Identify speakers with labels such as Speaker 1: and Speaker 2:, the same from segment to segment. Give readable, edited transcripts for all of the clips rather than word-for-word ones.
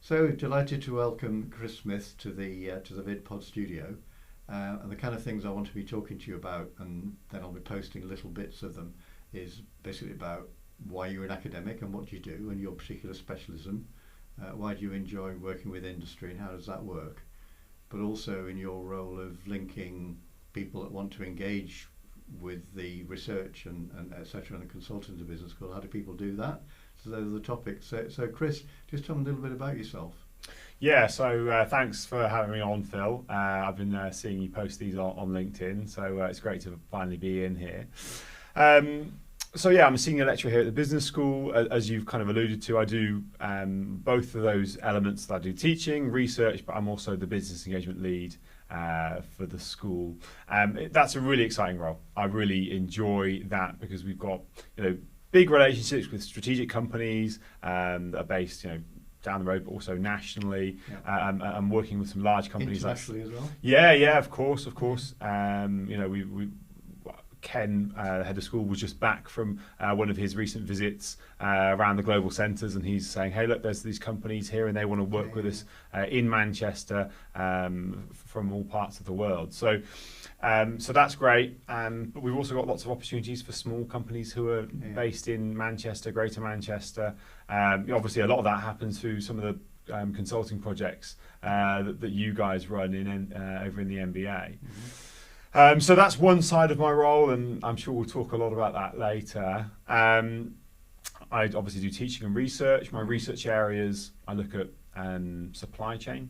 Speaker 1: So delighted to welcome Chris Smith to the VidPod studio, and the kind of things I want to be talking to you about, and then I'll be posting little bits of them, is basically about why you're an academic and what you do and your particular specialism. Why do you enjoy working with industry and how does that work? But also in your role of linking people that want to engage with the research and etc. and the consultancy business school. How do people do that? So those are the topics. So Chris, just tell me a little bit about yourself.
Speaker 2: Yeah, so thanks for having me on, Phil. I've been seeing you post these on LinkedIn, so it's great to finally be in here. So yeah, I'm a senior lecturer here at the business school. As you've kind of alluded to, I do both of those elements. That I do teaching, research, but I'm also the business engagement lead for the school. That's a really exciting role. I really enjoy that because we've got, big relationships with strategic companies that are based, down the road, but also nationally. Yeah. I'm working with some large companies.
Speaker 1: Internationally as well?
Speaker 2: Yeah, of course. Ken, the head of school, was just back from one of his recent visits around the global centres, and he's saying, hey, look, there's these companies here and they want to work with us in Manchester from all parts of the world. So that's great. But we've also got lots of opportunities for small companies who are based in Manchester, Greater Manchester. Obviously, a lot of that happens through some of the consulting projects that you guys run over in the MBA. Mm-hmm. So that's one side of my role, and I'm sure we'll talk a lot about that later. I obviously do teaching and research. My research areas, I look at supply chain,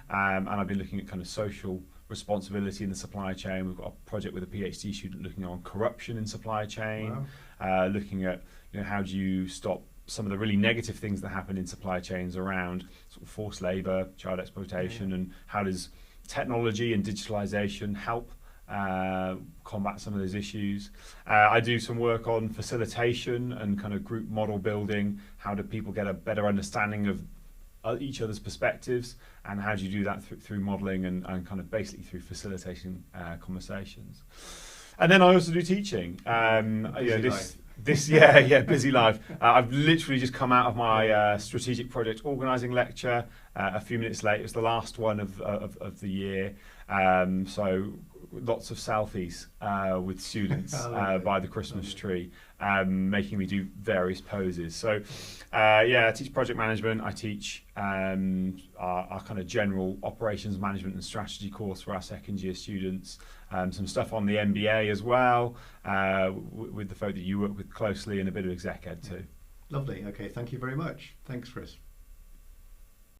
Speaker 2: and I've been looking at kind of social responsibility in the supply chain. We've got a project with a PhD student looking on corruption in supply chain, looking at how do you stop some of the really negative things that happen in supply chains around sort of forced labour, child exploitation, and how does technology and digitalisation help combat some of those issues. I do some work on facilitation and kind of group model building. How do people get a better understanding of each other's perspectives, and how do you do that through modelling and kind of basically through facilitating conversations. And then I also do teaching. Busy life. I've literally just come out of my strategic project organising lecture a few minutes late. It was the last one of the year. So lots of selfies with students by the Christmas tree, making me do various poses. So I teach project management. I teach our kind of general operations management and strategy course for our second year students. Some stuff on the MBA as well, with the folk that you work with closely, and a bit of exec ed too.
Speaker 1: Lovely. Okay, thank you very much. Thanks, Chris.